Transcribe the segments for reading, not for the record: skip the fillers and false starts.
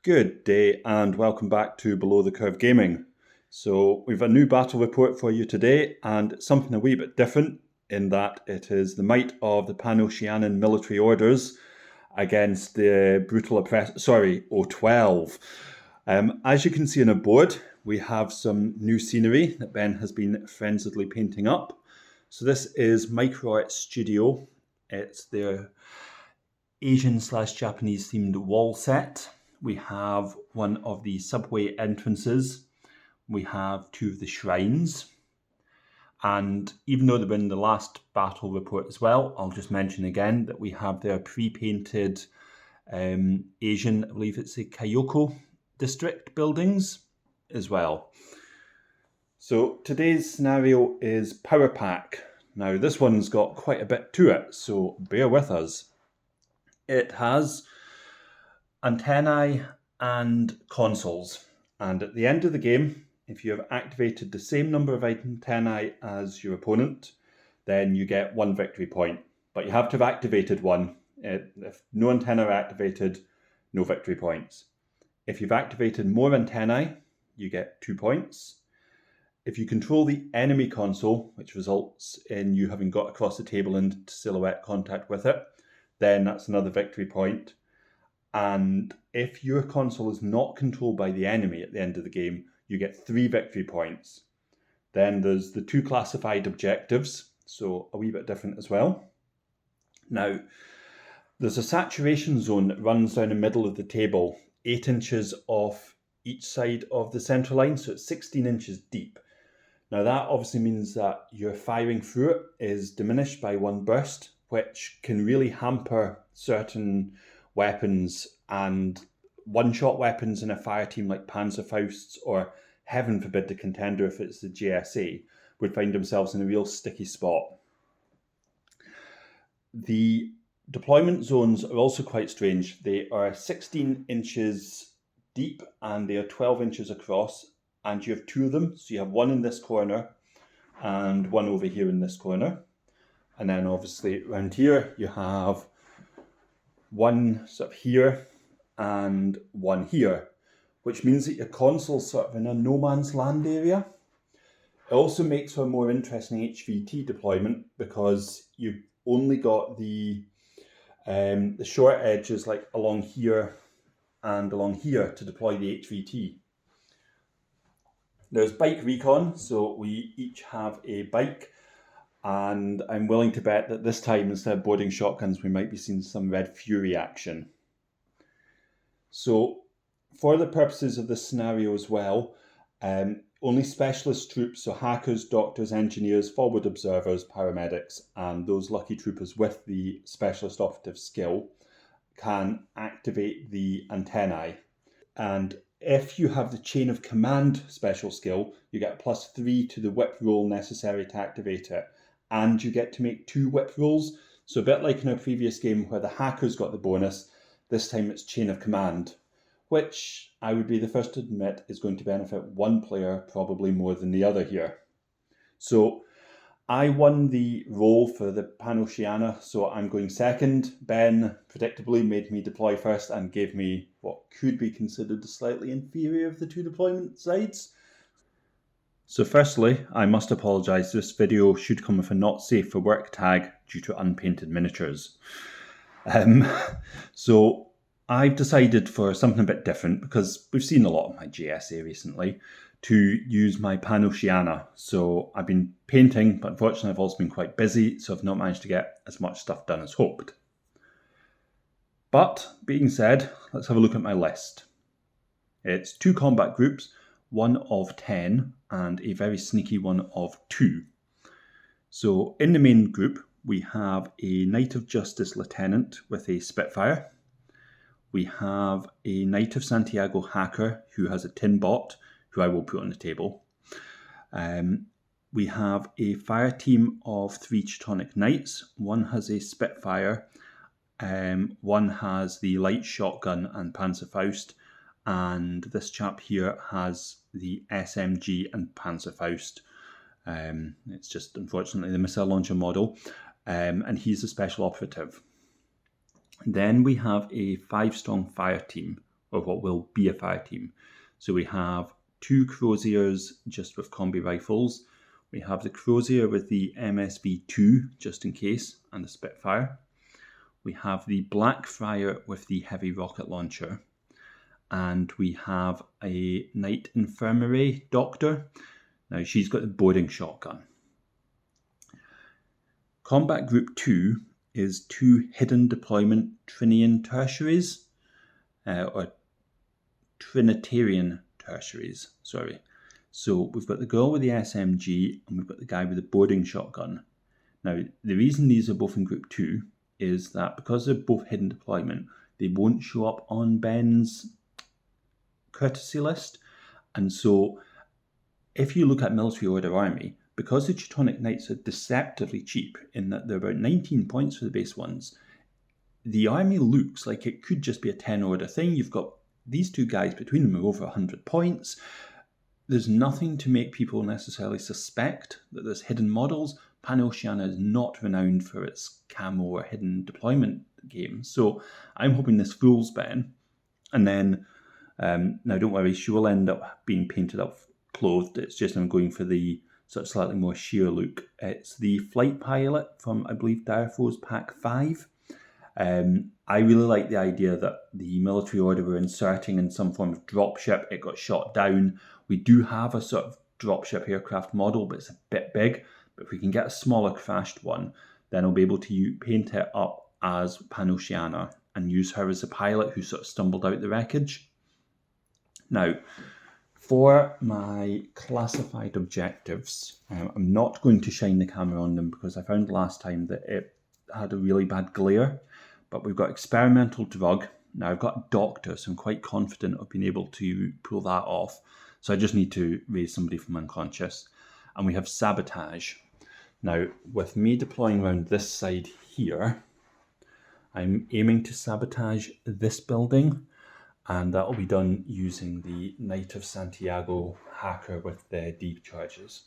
Good day and welcome back to Below the Curve Gaming. So we've a new battle report for you today and something a wee bit different in that it is the might of the Panoceania Military Orders against the brutal O12. As you can see on the board, we have some new scenery that Ben has been frenziedly painting up. So this is Micro Studio. It's their Asian/Japanese themed wall set. We have one of the subway entrances. We have two of the shrines. And even though they've been in the last battle report as well, I'll just mention again that we have their pre-painted Asian, I believe it's the Kyoto district buildings as well. So today's scenario is Power Pack. Now this one's got quite a bit to it, so bear with us. It has antennae and consoles, and at the end of the game, if you have activated the same number of antennae as your opponent, then you get 1 victory point. But you have to have activated one. If no antennae are activated, no victory points. If you've activated more antennae, you get 2 points. If you control the enemy console, which results in you having got across the table into silhouette contact with it, then that's another victory point. And if your console is not controlled by the enemy at the end of the game, you get 3 victory points. Then there's the 2 classified objectives, so a wee bit different as well. Now, there's a saturation zone that runs down the middle of the table, 8 inches off each side of the central line, so it's 16 inches deep. Now that obviously means that your firing through it is diminished by 1 burst, which can really hamper certain weapons, and one-shot weapons in a fire team like Panzerfausts, or heaven forbid the contender if it's the JSA, would find themselves in a real sticky spot. The deployment zones are also quite strange. They are 16 inches deep and they are 12 inches across, and you have 2 of them. So you have one in this corner and one over here in this corner. And then obviously around here you have one sort of here and one here, which means that your console's sort of in a no man's land area. It also makes for a more interesting HVT deployment because you've only got the short edges like along here and along here to deploy the HVT. There's bike recon, so we each have a bike, and I'm willing to bet that this time instead of boarding shotguns we might be seeing some Red Fury action. So for the purposes of this scenario as well, only specialist troops, so hackers, doctors, engineers, forward observers, paramedics, and those lucky troopers with the specialist operative skill can activate the antennae. And if you have the chain of command special skill, you get a +3 to the whip roll necessary to activate it. And you get to make 2 whip rolls. So a bit like in our previous game where the hackers got the bonus, this time it's chain of command, which I would be the first to admit is going to benefit one player probably more than the other here. So I won the roll for the Panoceania, so I'm going second. Ben predictably made me deploy first and gave me what could be considered the slightly inferior of the 2 deployment sides. So firstly, I must apologise, this video should come with a not safe for work tag due to unpainted miniatures. So I've decided for something a bit different because we've seen a lot of my JSA recently to use my Panoceania. So I've been painting, but unfortunately I've also been quite busy, so I've not managed to get as much stuff done as hoped. But being said, let's have a look at my list. It's 2 combat groups, 1 of 10 and a very sneaky 1 of 2. So in the main group, we have a Knight of Justice Lieutenant with a Spitfire. We have a Knight of Santiago Hacker who has a tin bot, who I will put on the table. We have a fire team of 3 Teutonic Knights. One has a Spitfire, one has the light shotgun and Panzerfaust, and this chap here has the SMG and Panzerfaust. It's just unfortunately the missile launcher model, and he's a special operative. Then we have a 5-strong fire team or what will be a fire team. So we have 2 Croziers just with combi rifles. We have the Crozier with the MSV2 just in case, and the Spitfire. We have the Blackfriar with the heavy rocket launcher. And we have a Night Infirmary Doctor. Now she's got the boarding shotgun. Combat Group 2 is 2 hidden deployment Trinian tertiaries, or Trinitarian tertiaries, sorry. So we've got the girl with the SMG and we've got the guy with the boarding shotgun. Now, the reason these are both in Group 2 is that because they're both hidden deployment, they won't show up on Ben's courtesy list. And so if you look at Military Order Army, because the Teutonic Knights are deceptively cheap in that they're about 19 points for the base ones, the army looks like it could just be a 10 order thing. You've got these 2 guys, between them are over 100 points. There's nothing to make people necessarily suspect that there's hidden models. Panoceania is not renowned for its camo or hidden deployment games. So I'm hoping this fools Ben. And then, now don't worry, she will end up being painted up clothed. It's just I'm going for the sort of slightly more sheer look. It's the flight pilot from, I believe, Direfo's Pack 5. I really like the idea that the military order were inserting in some form of dropship. It got shot down. We do have a sort of dropship aircraft model, but it's a bit big. But if we can get a smaller crashed one, then I'll be able to paint it up as Panoceania and use her as a pilot who sort of stumbled out the wreckage. Now, for my classified objectives, I'm not going to shine the camera on them because I found last time that it had a really bad glare. But we've got experimental drug. Now I've got a doctor, so I'm quite confident of being able to pull that off. So I just need to raise somebody from unconscious. And we have sabotage. Now, with me deploying around this side here, I'm aiming to sabotage this building. And that will be done using the Knight of Santiago hacker with the deep charges.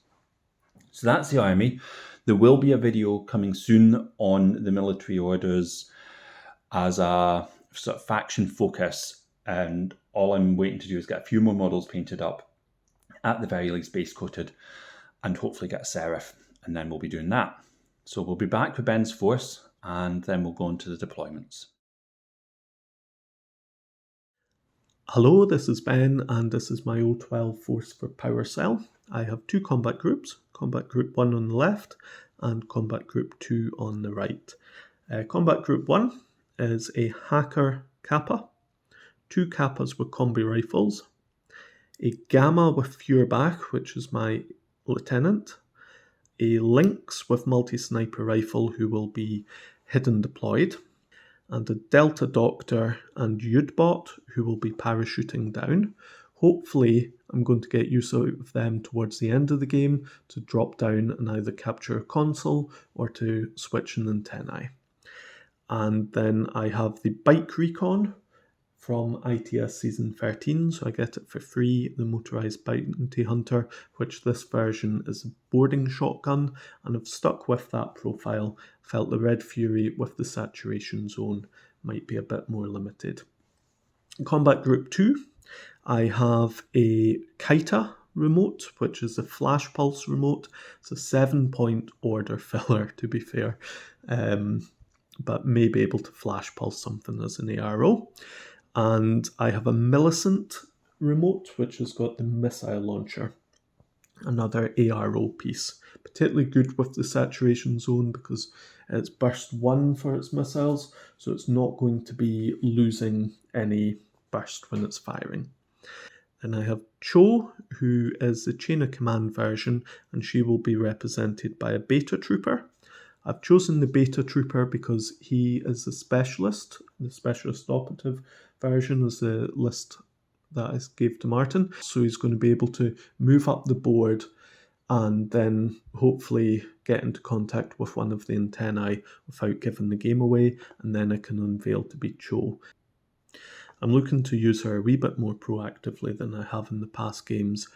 So that's the army. There will be a video coming soon on the military orders as a sort of faction focus, and all I'm waiting to do is get a few more models painted up, at the very least base coated, and hopefully get a Seraph, and then we'll be doing that. So we'll be back with Ben's force, and then we'll go on to the deployments. Hello, this is Ben, and this is my O12 force for Power Cell. I have 2 combat groups, Combat Group 1 on the left and Combat Group 2 on the right. Combat Group 1 is a Hacker Kappa, 2 Kappas with combi rifles, a Gamma with Feuerbach, which is my lieutenant, a Lynx with multi-sniper rifle who will be hidden deployed, and a Delta Doctor and Udbot who will be parachuting down. Hopefully, I'm going to get use out of them towards the end of the game to drop down and either capture a console or to switch an antennae. And then I have the Bike Recon from ITS Season 13, so I get it for free, the Motorized Bounty Hunter, which this version is a boarding shotgun, and I've stuck with that profile. Felt the Red Fury with the saturation zone might be a bit more limited. Combat Group 2, I have a Kaita remote, which is a flash pulse remote. It's a 7-point order filler, to be fair, but may be able to flash pulse something as an ARO. And I have a Millicent remote, which has got the missile launcher, another ARO piece. Particularly good with the saturation zone because it's burst 1 for its missiles, so it's not going to be losing any burst when it's firing. Then I have Cho, who is the chain of command version, and she will be represented by a beta trooper. I've chosen the beta trooper because he is a specialist. The specialist operative version is the list that I gave to Martin. So he's going to be able to move up the board and then hopefully get into contact with one of the antennae without giving the game away, and then I can unveil to be Cho. I'm looking to use her a wee bit more proactively than I have in the past games,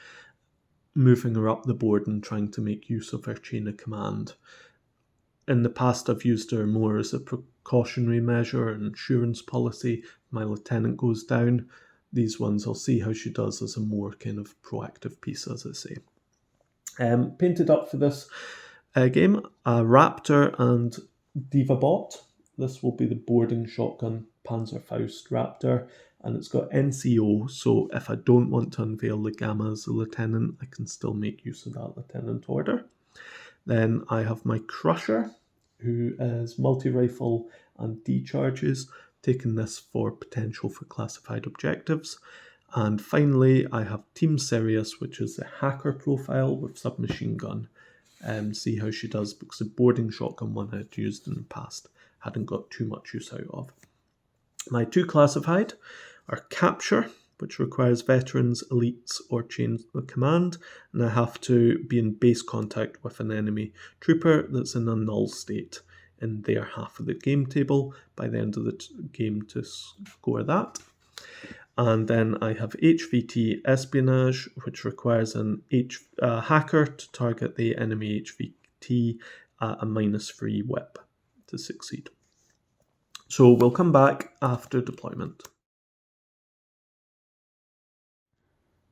moving her up the board and trying to make use of her chain of command. In the past, I've used her more as a precautionary measure, an insurance policy. My lieutenant goes down, these ones, I'll see how she does as a more kind of proactive piece, as I say. Painted up for this game, a Raptor and Diva Bot. This will be the boarding shotgun Panzerfaust Raptor, and it's got NCO, so if I don't want to unveil the Gamma as a lieutenant, I can still make use of that lieutenant order. Then I have my Crusher, who is multi-rifle and D-charges, taking this for potential for classified objectives. And finally, I have Team Sirius, which is the hacker profile with submachine gun. See how she does, because the boarding shotgun one I'd used in the past hadn't got too much use out of. My two classified are Capture, which requires veterans, elites, or chain of command, and I have to be in base contact with an enemy trooper that's in a null state in their half of the game table by the end of the game to score that. And then I have HVT Espionage, which requires an hacker to target the enemy HVT at a -3 whip to succeed. So we'll come back after deployment.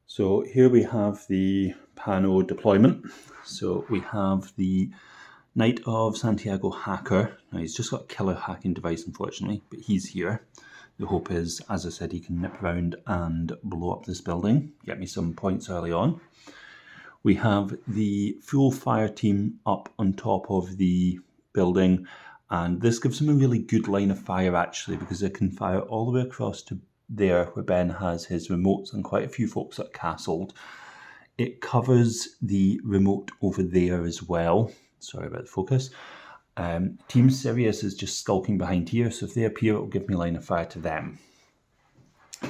So here we have the Pano deployment. So we have the Knight of Santiago hacker. Now he's just got a killer hacking device, unfortunately, but he's here. The hope is, as I said, he can nip around and blow up this building, get me some points early on. We have the full fire team up on top of the building, and this gives them a really good line of fire actually, because they can fire all the way across to there where Ben has his remotes and quite a few folks at Castled. It covers the remote over there as well. Sorry about the focus. Team Sirius is just skulking behind here, so if they appear, it will give me line of fire to them.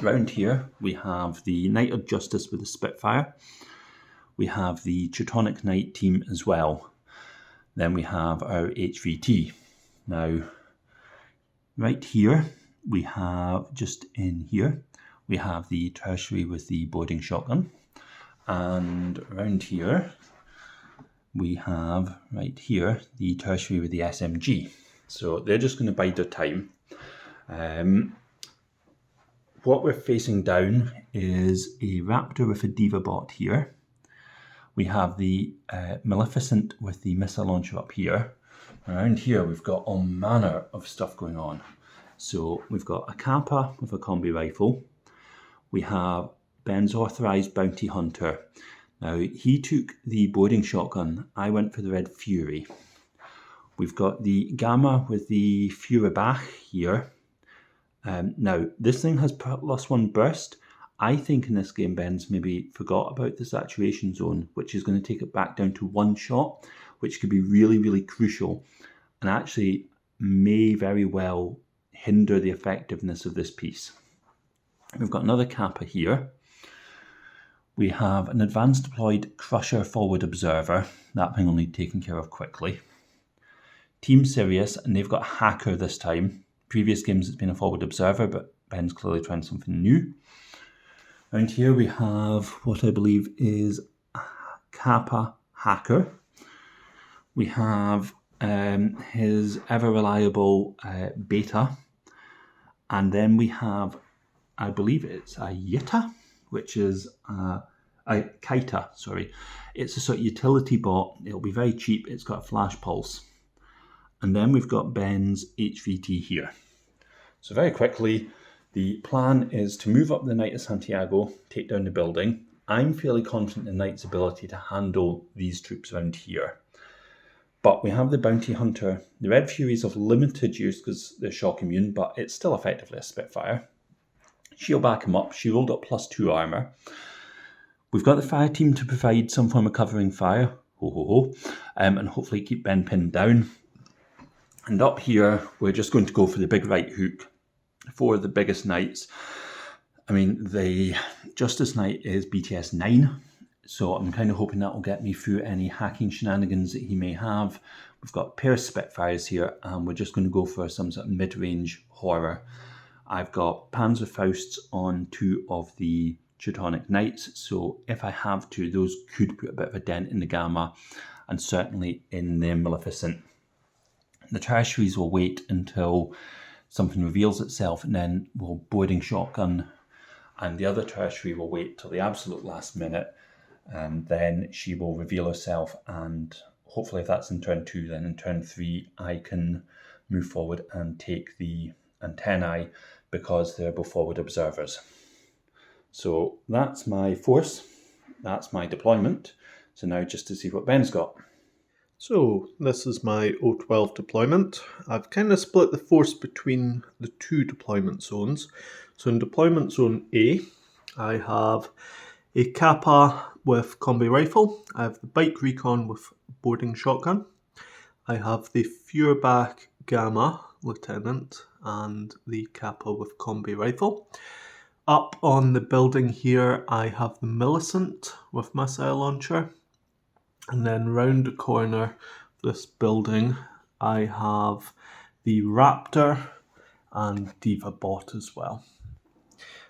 Round here, we have the Knight of Justice with the Spitfire. We have the Teutonic Knight team as well. Then we have our HVT. Now, right here, we have, just in here, we have the Tertiary with the boarding shotgun. And around here, we have, right here, the Tertiary with the SMG. So they're just going to bide their time. What we're facing down is a Raptor with a Diva Bot here. We have the Maleficent with the missile launcher up here. Around here, we've got all manner of stuff going on. So we've got a Kappa with a combi rifle. We have Ben's authorized bounty hunter. Now, he took the boarding shotgun. I went for the Red Fury. We've got the Gamma with the Furibach here. Now, this thing has +1 burst. I think in this game, Ben's maybe forgot about the saturation zone, which is going to take it back down to 1 shot, which could be really, really crucial, and actually may very well hinder the effectiveness of this piece. We've got another Kappa here. We have an advanced deployed Crusher forward observer. That thing will need taken care of quickly. Team Sirius, and they've got a hacker this time. Previous games it's been a forward observer, but Ben's clearly trying something new. Around here we have what I believe is a Kappa hacker. We have his ever reliable Beta. And then we have, I believe it's a Yita, which is a Kaita, sorry. It's a sort of utility bot. It'll be very cheap. It's got a flash pulse. And then we've got Ben's HVT here. So very quickly, the plan is to move up the Knight of Santiago, take down the building. I'm fairly confident in the Knight's ability to handle these troops around here. But we have the Bounty Hunter. The Red Fury's of limited use because they're shock immune, but it's still effectively a Spitfire. She'll back him up. She rolled up +2 armour. We've got the fire team to provide some form of covering fire. Ho ho ho. And hopefully keep Ben pinned down. And up here, we're just going to go for the big right hook for the biggest knights. I mean, the Justice Knight is BTS 9, so I'm kind of hoping that will get me through any hacking shenanigans that he may have. We've got a pair of Spitfires here, and we're just going to go for some sort of mid-range horror. I've got Panzerfausts on 2 of the Teutonic Knights, so if I have to, those could put a bit of a dent in the Gamma, and certainly in the Maleficent. The Tertiaries will wait until something reveals itself, and then we'll boarding shotgun and the other tertiary will wait till the absolute last minute, and then she will reveal herself, and hopefully if that's in turn 2, then in turn 3 I can move forward and take the antennae because they're both forward observers. So that's my force, that's my deployment. So now just to see what Ben's got. So this is my O12 deployment. I've kind of split the force between the 2 deployment zones. So in deployment zone A, I have a Kappa with combi rifle. I have the bike recon with boarding shotgun. I have the Feuerbach Gamma lieutenant and the Kappa with combi rifle. Up on the building here, I have the Millicent with missile launcher. And then round the corner of this building, I have the Raptor and Diva Bot as well.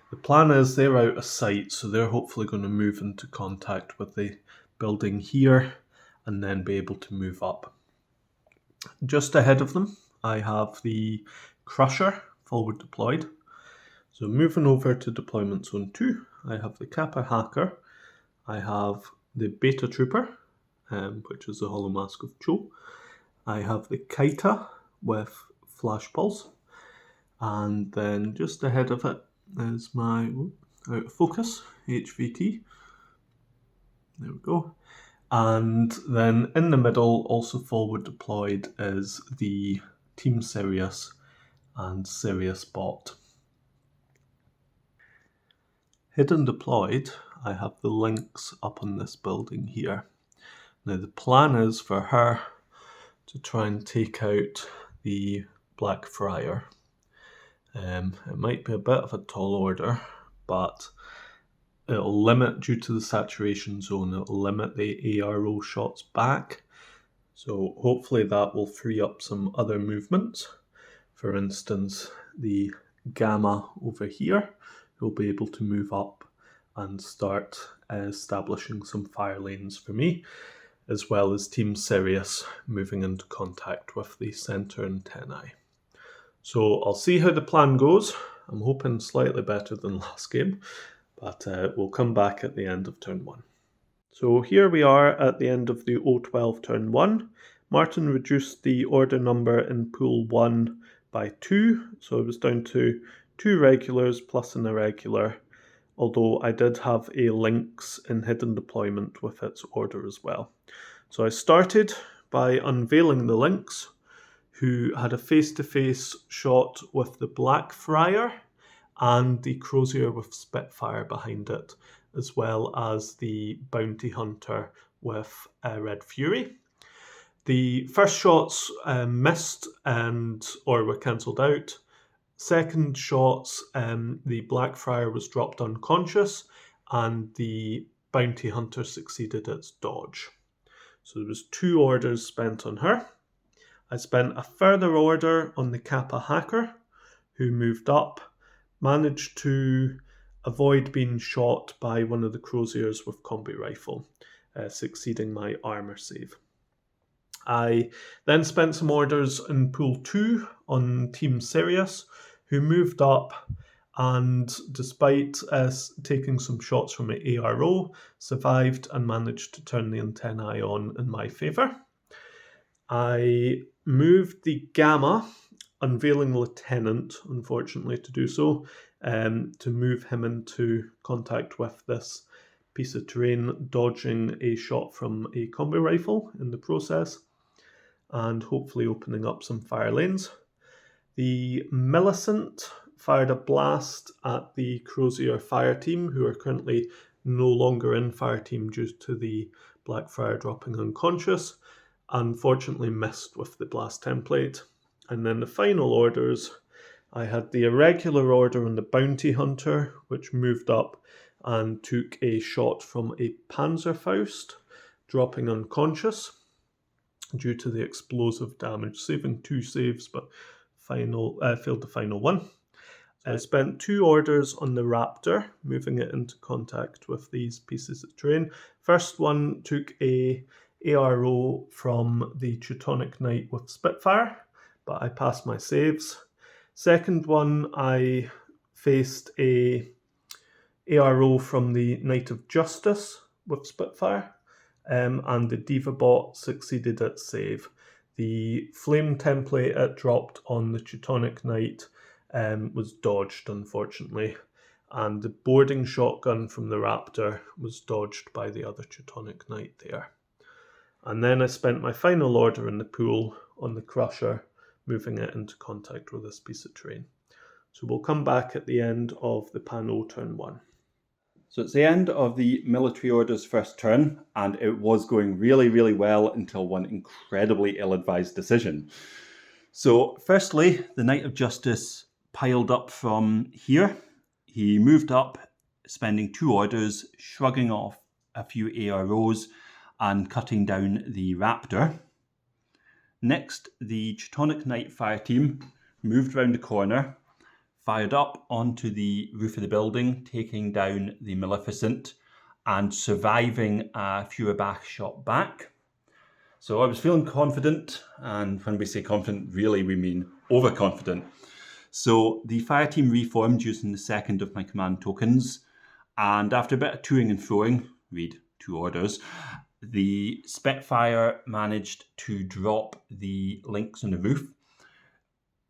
The plan is they're out of sight, so they're hopefully going to move into contact with the building here and then be able to move up. Just ahead of them, I have the Crusher forward deployed. So moving over to deployment zone 2, I have the Kappa Hacker, I have the Beta Trooper, which is the Hollow Mask of Cho. I have the Kaita with Flash Pulse, and then just ahead of it is my out of focus HVT. There we go. And then in the middle, also forward deployed, is the Team Sirius and Sirius Bot. Hidden deployed, I have the Lynx up on this building here. Now the plan is for her to try and take out the Black Friar. It might be a bit of a tall order, but it'll limit, due to the saturation zone, it'll limit the ARO shots back. So hopefully that will free up some other movements. For instance, the Gamma over here will be able to move up and start establishing some fire lanes for me, as well as Team Sirius moving into contact with the center antennae. So I'll see how the plan goes. I'm hoping slightly better than last game, but we'll come back at the end of turn 1. So here we are at the end of the O12 turn 1. Martin reduced the order number in pool 1 by 2, so it was down to 2 regulars plus an irregular, although I did have a Lynx in hidden deployment with its order as well. So I started by unveiling the Lynx, who had a face-to-face shot with the Black Friar and the Crozier with Spitfire behind it, as well as the Bounty Hunter with Red Fury. The first shots missed or were cancelled out. Second shots, the Black Friar was dropped unconscious and the Bounty Hunter succeeded its dodge. So there was 2 orders spent on her. I spent a further order on the Kappa Hacker, who moved up, managed to avoid being shot by one of the Croziers with combi rifle, succeeding my armor save. I then spent some orders in pool 2 on Team Sirius, who moved up and, despite taking some shots from an ARO, survived and managed to turn the antennae on in my favour. I moved the Gamma, unveiling Lieutenant, unfortunately to do so, to move him into contact with this piece of terrain, dodging a shot from a combi rifle in the process, and hopefully opening up some fire lanes. The Millicent fired a blast at the Crozier fire team, who are currently no longer in fire team due to the Black Friar dropping unconscious. Unfortunately missed with the blast template. And then the final orders, I had the irregular order on the Bounty Hunter, which moved up and took a shot from a Panzerfaust, dropping unconscious due to the explosive damage, saving 2 saves, but failed the final one. I spent 2 orders on the Raptor, moving it into contact with these pieces of terrain. First one took a ARO from the Teutonic Knight with Spitfire, but I passed my saves. Second one, I faced a ARO from the Knight of Justice with Spitfire, and the Diva bot succeeded its save. The flame template it dropped on the Teutonic Knight was dodged, unfortunately, and the boarding shotgun from the Raptor was dodged by the other Teutonic Knight there. And then I spent my final order in the pool on the Crusher, moving it into contact with this piece of terrain. So we'll come back at the end of the Pano turn 1. So it's the end of the Military Orders' first turn, and it was going really, really well until one incredibly ill-advised decision. So firstly, the Knight of Justice piled up from here. He moved up, spending 2 orders, shrugging off a few AROs and cutting down the Raptor. Next, the Teutonic Knight fire team moved round the corner, fired up onto the roof of the building, taking down the Maleficent and surviving a Furibach shot back. So I was feeling confident, and when we say confident, really we mean overconfident. So the fire team reformed using the second of my command tokens, and after a bit of toing and froing, read 2 orders, the Spitfire managed to drop the links on the roof.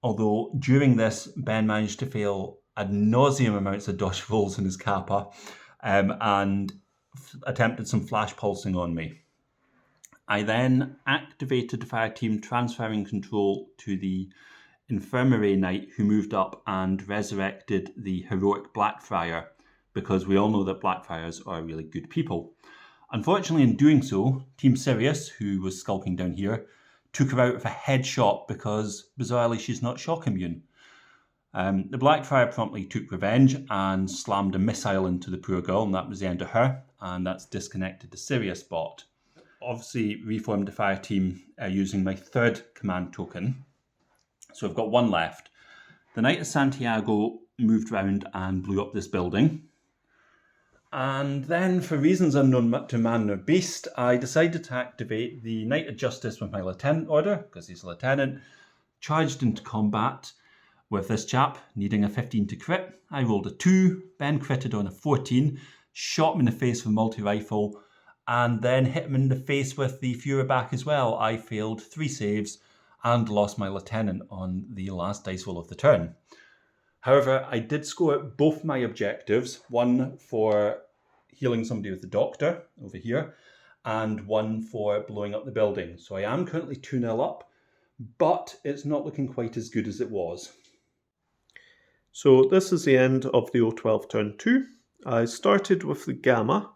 Although during this, Ben managed to fail ad nauseum amounts of dodge rolls in his Kappa and attempted some flash pulsing on me. I then activated the fire team, transferring control to the Infirmary Knight, who moved up and resurrected the heroic Blackfriar, because we all know that Blackfriars are really good people. Unfortunately, in doing so, Team Sirius, who was skulking down here, took her out with a headshot because, bizarrely, she's not shock immune. The Blackfriar promptly took revenge and slammed a missile into the poor girl, and that was the end of her, and that's disconnected the Sirius bot. Obviously, reformed the fire team using my 3rd command token, so I've got 1 left. The Knight of Santiago moved round and blew up this building. And then, for reasons unknown to man nor beast, I decided to activate the Knight of Justice with my Lieutenant order, because he's a Lieutenant, charged into combat with this chap, needing a 15 to crit. I rolled a 2, Ben critted on a 14, shot him in the face with a multi-rifle, and then hit him in the face with the Furibach as well. I failed 3 saves and lost my Lieutenant on the last dice roll of the turn. However, I did score both my objectives, one for healing somebody with the doctor over here, and one for blowing up the building. So I am currently 2-0 up, but it's not looking quite as good as it was. So this is the end of the O12 turn 2. I started with the Gamma,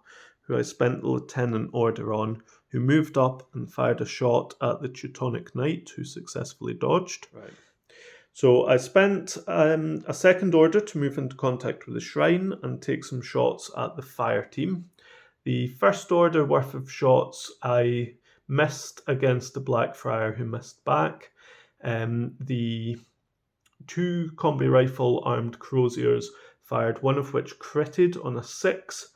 who I spent the Lieutenant order on, who moved up and fired a shot at the Teutonic Knight, who successfully dodged. Right. So I spent a 2nd order to move into contact with the Shrine and take some shots at the fire team. The 1st order worth of shots I missed against the Blackfriar, who missed back. The 2 combi rifle armed croziers fired, one of which critted on a 6,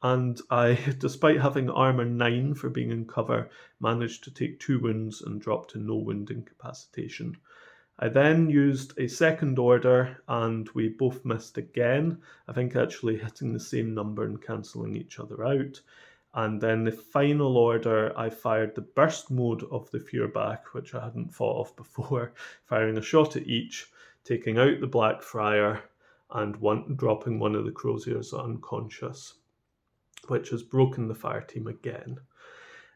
and I, despite having armor 9 for being in cover, managed to take 2 wounds and drop to no wound incapacitation. I then used a 2nd order and we both missed again, I think actually hitting the same number and cancelling each other out. And then the final order, I fired the burst mode of the Furibach, which I hadn't thought of before, firing a shot at each, taking out the Blackfriar and dropping one of the croziers unconscious, which has broken the fire team again.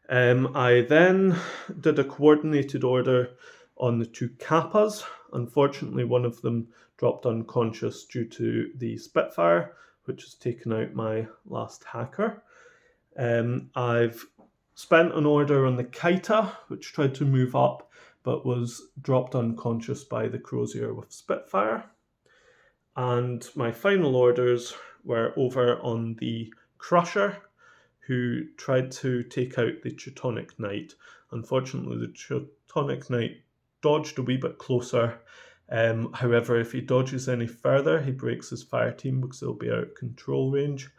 I then did a coordinated order on the 2 Kappas. Unfortunately, one of them dropped unconscious due to the Spitfire, which has taken out my last hacker. I've spent an order on the Kaita, which tried to move up, but was dropped unconscious by the Crozier with Spitfire. And my final orders were over on the Crusher, who tried to take out the Teutonic Knight. Unfortunately, the Teutonic Knight dodged a wee bit closer. However, if he dodges any further, he breaks his fire team because they'll be out of control range.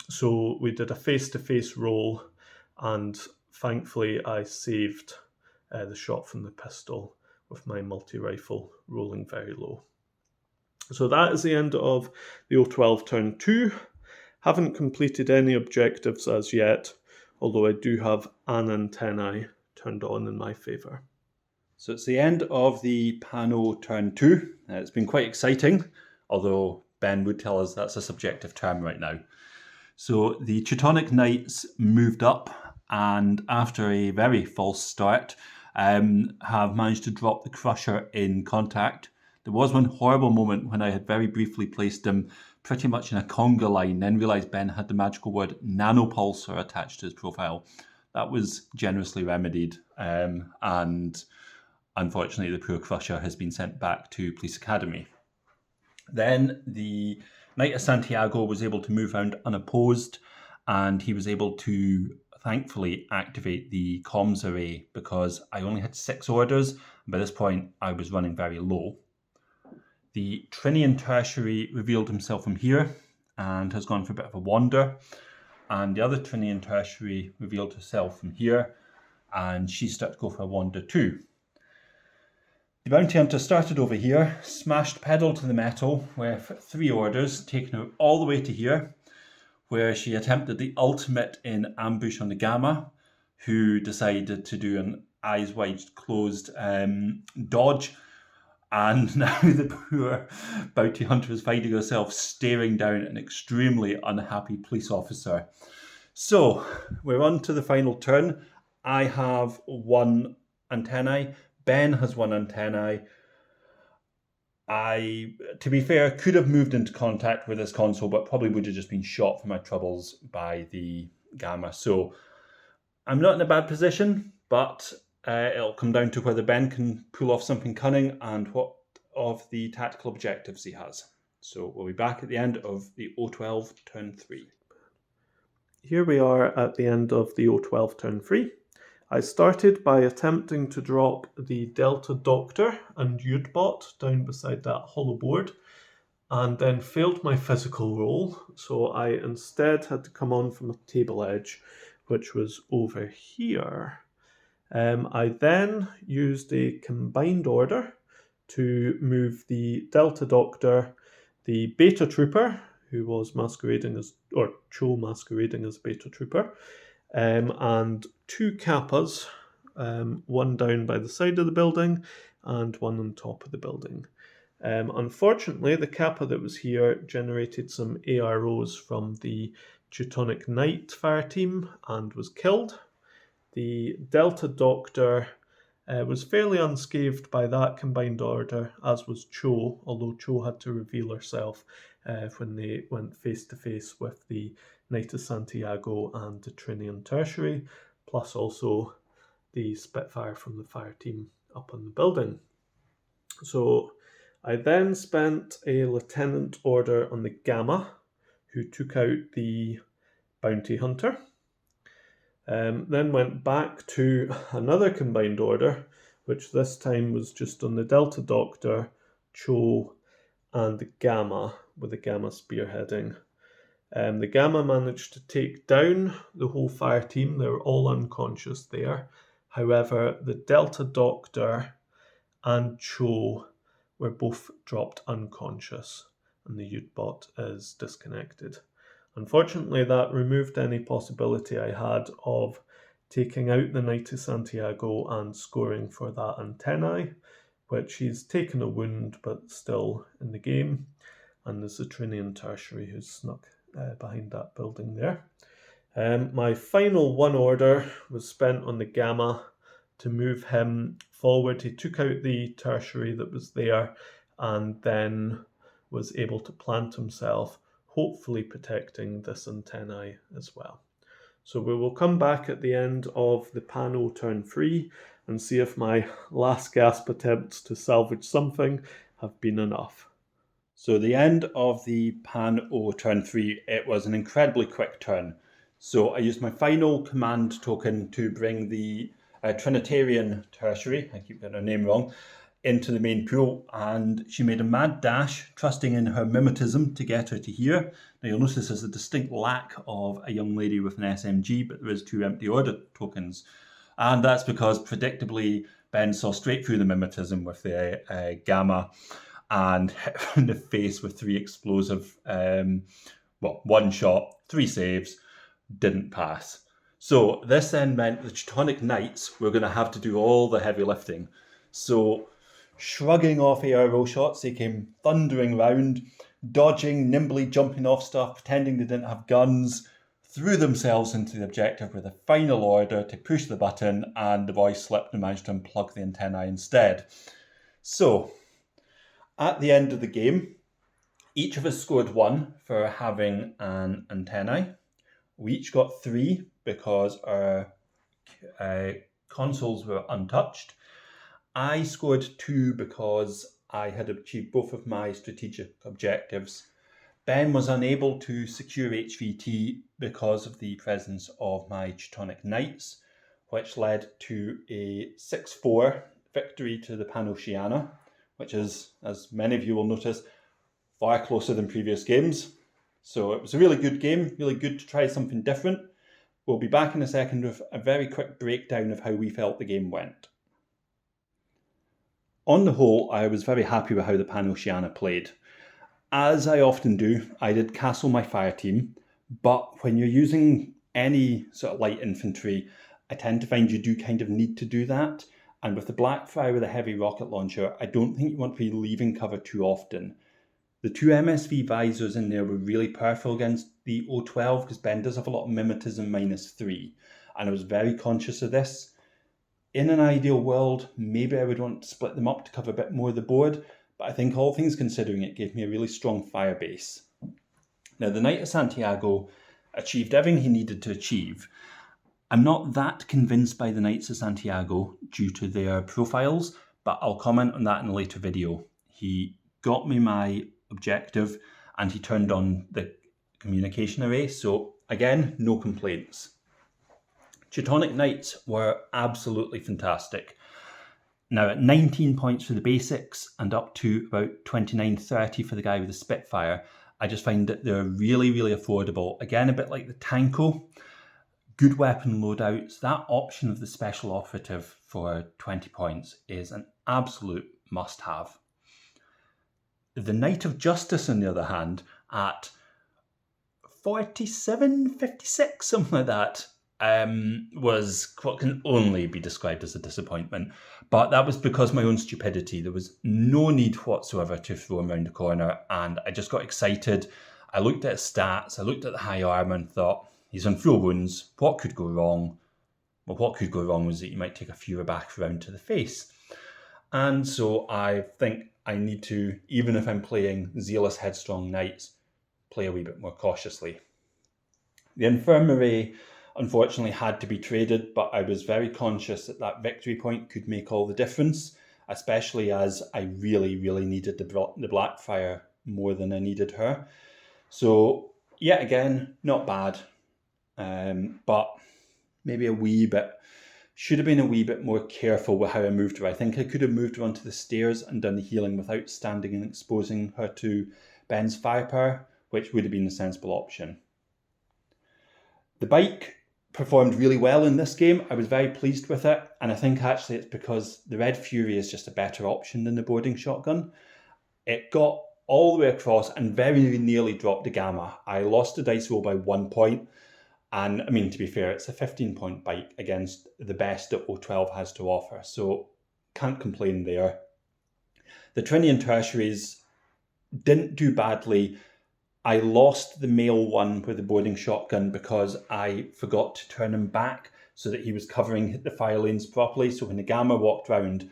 So we did a face-to-face roll, and thankfully I saved the shot from the pistol with my multi-rifle rolling very low. So that is the end of the O12 turn 2. Haven't completed any objectives as yet, although I do have an antennae turned on in my favour. So it's the end of the Pano turn 2. It's been quite exciting, although Ben would tell us that's a subjective term right now. So the Teutonic Knights moved up, and after a very false start, have managed to drop the Crusher in contact. There was one horrible moment when I had very briefly placed him pretty much in a conga line, then realised Ben had the magical word nanopulsar attached to his profile. That was generously remedied, and unfortunately the poor Crusher has been sent back to Police Academy. Then the Knight of Santiago was able to move around unopposed, and he was able to thankfully activate the comms array because I only had 6 orders, and by this point I was running very low. The Trinian Tertiary revealed himself from here and has gone for a bit of a wander, and the other Trinian Tertiary revealed herself from here, and she started to go for a wander too. The Bounty Hunter started over here, smashed pedal to the metal with 3 orders, taking her all the way to here, where she attempted the ultimate in ambush on the Gamma, who decided to do an eyes wide closed dodge, and now the poor Bounty Hunter is finding herself staring down an extremely unhappy police officer. So, we're on to the final turn. I have 1 antennae. Ben has 1 antennae. I, to be fair, could have moved into contact with this console, but probably would have just been shot for my troubles by the Gamma. So I'm not in a bad position, but it'll come down to whether Ben can pull off something cunning and what of the tactical objectives he has. So we'll be back at the end of the O12 turn 3. Here we are at the end of the O12 turn 3. I started by attempting to drop the Delta Doctor and Udbot down beside that hollow board, and then failed my physical roll, so I instead had to come on from a table edge, which was over here. I then used a combined order to move the Delta Doctor, the Beta Trooper, who was masquerading as, or Cho masquerading as Beta Trooper, and 2 Kappas, one down by the side of the building and one on top of the building. Unfortunately, the Kappa that was here generated some AROs from the Teutonic Knight fire team and was killed. The Delta Doctor was fairly unscathed by that combined order, as was Cho, although Cho had to reveal herself when they went face to face with the Knight of Santiago and the Trinian Tertiary, plus also the Spitfire from the fire team up on the building. So I then spent a lieutenant order on the Gamma, who took out the Bounty Hunter. Then went back to another combined order, which this time was just on the Delta Doctor, Cho, and the Gamma, with the Gamma spearheading. The Gamma managed to take down the whole fire team. They were all unconscious there. However, the Delta Doctor and Cho were both dropped unconscious, and the Udbot is disconnected. Unfortunately, that removed any possibility I had of taking out the Knight of Santiago and scoring for that antennae, which he's taken a wound but still in the game. And there's the Trinian Tertiary who's snuck behind that building there. My final 1 order was spent on the Gamma to move him forward. He took out the Tertiary that was there and then was able to plant himself, hopefully protecting this antennae as well. So we will come back at the end of the Pano turn 3 and see if my last gasp attempts to salvage something have been enough. So the end of the Pano turn 3, it was an incredibly quick turn. So I used my final command token to bring the Trinitarian Tertiary, I keep getting her name wrong, into the main pool, and she made a mad dash, trusting in her mimetism to get her to here. Now you'll notice there's a distinct lack of a young lady with an SMG, but there is 2 empty order tokens. And that's because, predictably, Ben saw straight through the mimetism with the Gamma and hit him in the face with 3 explosive, one shot, 3 saves, didn't pass. So this then meant the Teutonic Knights were going to have to do all the heavy lifting. So shrugging off ARO shots, they came thundering round, dodging, nimbly jumping off stuff, pretending they didn't have guns, threw themselves into the objective with a final order to push the button, and the boys slipped and managed to unplug the antennae instead. So, at the end of the game, each of us scored 1 for having an antennae. We each got 3 because our consoles were untouched. I scored 2 because I had achieved both of my strategic objectives. Ben was unable to secure HVT because of the presence of my Teutonic Knights, which led to a 6-4 victory to the Panoceania, which is, as many of you will notice, far closer than previous games. So it was a really good game, really good to try something different. We'll be back in a second with a very quick breakdown of how we felt the game went. On the whole, I was very happy with how the Panoceania played. As I often do, I did castle my fire team, but when you're using any sort of light infantry, I tend to find you do kind of need to do that. And with the Blackfire with a heavy rocket launcher, I don't think you want to be leaving cover too often. The 2 MSV visors in there were really powerful against the O12 because Ben does have a lot of mimetism -3, and I was very conscious of this. In an ideal world, maybe I would want to split them up to cover a bit more of the board, but I think all things considering, it gave me a really strong fire base. Now, the Knight of Santiago achieved everything he needed to achieve. I'm not that convinced by the Knights of Santiago due to their profiles, but I'll comment on that in a later video. He got me my objective and he turned on the communication array, so again, no complaints. Teutonic Knights were absolutely fantastic. Now, at 19 points for the basics and up to about 29-30 for the guy with the Spitfire, I just find that they're really, really affordable. Again, a bit like the Tanko, good weapon loadouts. That option of the Special Operative for 20 points is an absolute must-have. The Knight of Justice, on the other hand, at 47-56, something like that, was what can only be described as a disappointment. But that was because of my own stupidity. There was no need whatsoever to throw him around the corner, and I just got excited. I looked at his stats, I looked at the high armour and thought, he's on full wounds, what could go wrong? Well, what could go wrong was that you might take a fewer back round to the face. And so I think I need to, even if I'm playing Zealous Headstrong Knights, play a wee bit more cautiously. The Infirmary unfortunately had to be traded, but I was very conscious that that victory point could make all the difference, especially as I really, really needed the Blackfire more than I needed her. So, yet again, not bad, but maybe a wee bit, should have been a wee bit more careful with how I moved her. I think I could have moved her onto the stairs and done the healing without standing and exposing her to Ben's firepower, which would have been the sensible option. The bike performed really well in this game. I was very pleased with it, and I think actually it's because the Red Fury is just a better option than the boarding shotgun. It got all the way across and very nearly dropped the gamma. I lost the dice roll by 1 point, and I mean, to be fair, it's a 15-point bike against the best that O12 has to offer, so can't complain there. The Trinian Tertiaries didn't do badly. I lost the male one with the boarding shotgun because I forgot to turn him back so that he was covering the fire lanes properly. So when the Gamma walked round,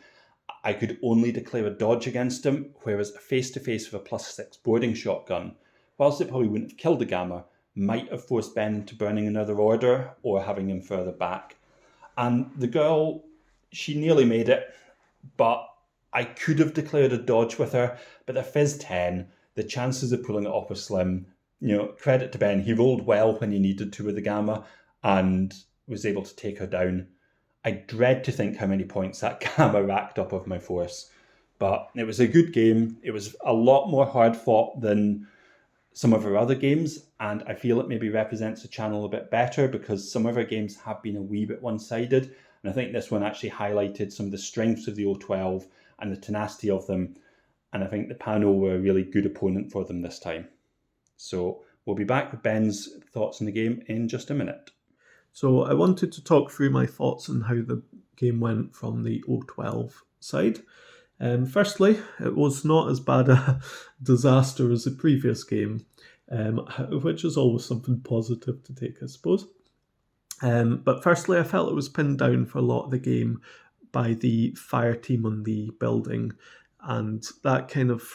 I could only declare a dodge against him, whereas a face-to-face with a +6 boarding shotgun, whilst it probably wouldn't have killed the Gamma, might have forced Ben to burning another order or having him further back. And the girl, she nearly made it, but I could have declared a dodge with her, but the Fizz 10, the chances of pulling it off were slim. You know, credit to Ben, he rolled well when he needed to with the Gamma and was able to take her down. I dread to think how many points that Gamma racked up of my force. But it was a good game. It was a lot more hard fought than some of our other games, and I feel it maybe represents the channel a bit better because some of our games have been a wee bit one-sided, and I think this one actually highlighted some of the strengths of the O12 and the tenacity of them. and I think the Pano were a really good opponent for them this time. So we'll be back with Ben's thoughts on the game in just a minute. So I wanted to talk through my thoughts on how the game went from the O12 side. Firstly, it was not as bad a disaster as the previous game, which is always something positive to take, I suppose. But firstly, I felt it was pinned down for a lot of the game by the fire team on the building, and that kind of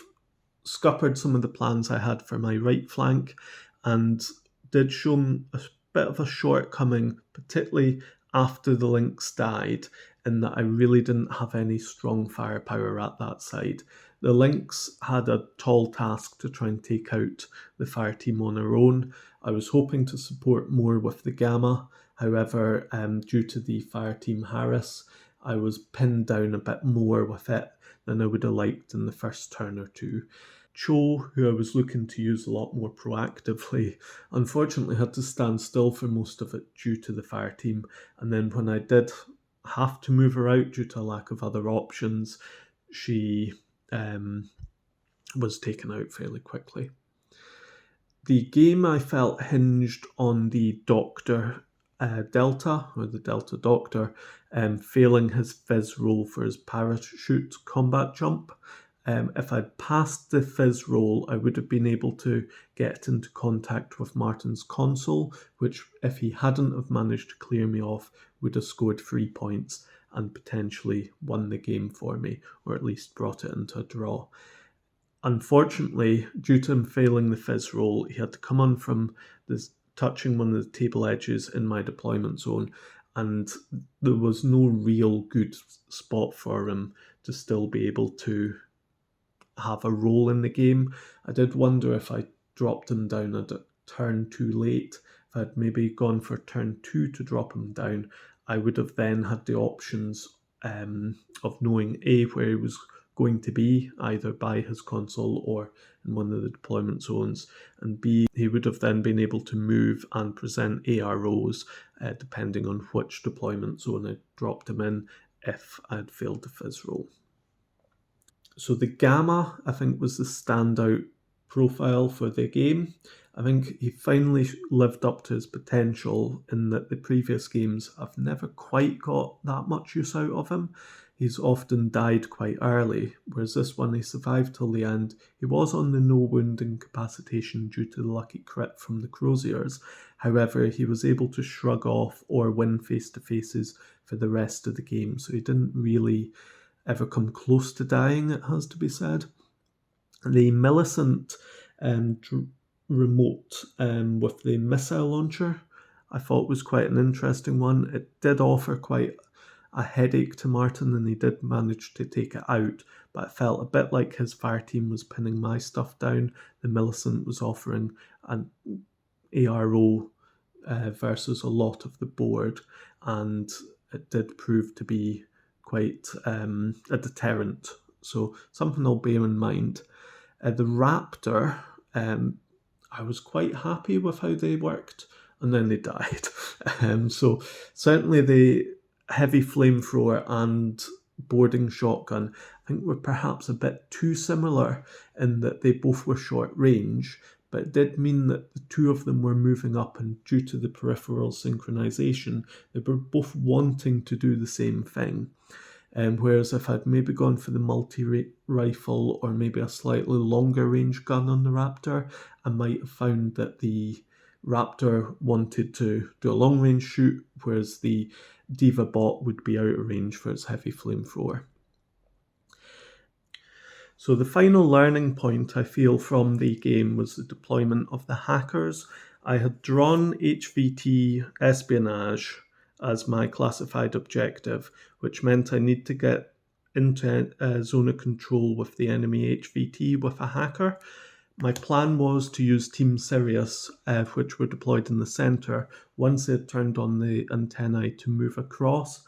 scuppered some of the plans I had for my right flank and did show a bit of a shortcoming, particularly after the Lynx died, in that I really didn't have any strong firepower at that side. The Lynx had a tall task to try and take out the fire team on her own. I was hoping to support more with the Gamma. However, due to the fire team Harris, I was pinned down a bit more with it than I would have liked in the first turn or two. Cho, who I was looking to use a lot more proactively, unfortunately had to stand still for most of it due to the fire team. And then when I did have to move her out due to a lack of other options, she was taken out fairly quickly. The game, I felt, hinged on the Doctor Delta, or the Delta Doctor, failing his Fizz roll for his parachute combat jump. If I'd passed the Fizz roll, I would have been able to get into contact with Martin's console, which, if he hadn't have managed to clear me off, would have scored 3 points and potentially won the game for me, or at least brought it into a draw. Unfortunately, due to him failing the Fizz roll, he had to come on from this, touching one of the table edges in my deployment zone, and there was no real good spot for him to still be able to have a role in the game. I did wonder if I dropped him down at a turn too late. If I'd maybe gone for turn 2 to drop him down, I would have then had the options of knowing A, where he was going to be, either by his console or in one of the deployment zones, and B, he would have then been able to move and present AROs depending on which deployment zone I dropped him in if I'd failed the Fizz roll. So the Gamma, I think, was the standout profile for the game. I think he finally lived up to his potential in that the previous games I've never quite got that much use out of him. He's often died quite early, whereas this one he survived till the end. He was on the no wound incapacitation due to the lucky crit from the Croziers. However, he was able to shrug off or win face-to-faces for the rest of the game, so he didn't really ever come close to dying, it has to be said. The Millicent remote with the missile launcher I thought was quite an interesting one. It did offer quite a headache to Martin, and he did manage to take it out, but it felt a bit like his fire team was pinning my stuff down. The Millicent was offering an ARO versus a lot of the board, and it did prove to be quite a deterrent, so something I'll bear in mind. The Raptor, I was quite happy with how they worked, and then they died. So certainly the heavy flamethrower and boarding shotgun, I think, were perhaps a bit too similar in that they both were short range, but it did mean that the two of them were moving up, and due to the peripheral synchronization, they were both wanting to do the same thing. Whereas if I'd maybe gone for the multi-rifle or maybe a slightly longer range gun on the Raptor, I might have found that the Raptor wanted to do a long range shoot, whereas the Diva bot would be out of range for its heavy flamethrower. So the final learning point I feel from the game was the deployment of the hackers. I had drawn HVT espionage as my classified objective, which meant I need to get into a zone of control with the enemy HVT with a hacker. My plan was to use Team Sirius, which were deployed in the centre, once they had turned on the antennae to move across.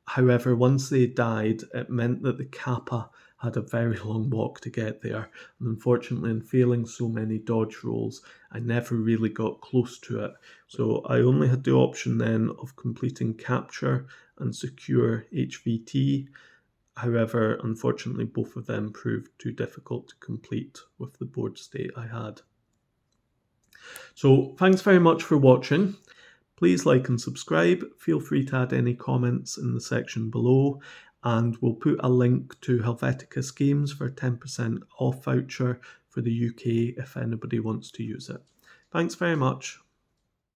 However, once they died, it meant that the Kappa had a very long walk to get there, and unfortunately, in failing so many dodge rolls, I never really got close to it. So I only had the option then of completing capture and secure HVT. However, unfortunately, both of them proved too difficult to complete with the board state I had. So thanks very much for watching. Please like and subscribe. Feel free to add any comments in the section below, and we'll put a link to Helveticus Games for a 10% off voucher for the UK if anybody wants to use it. Thanks very much.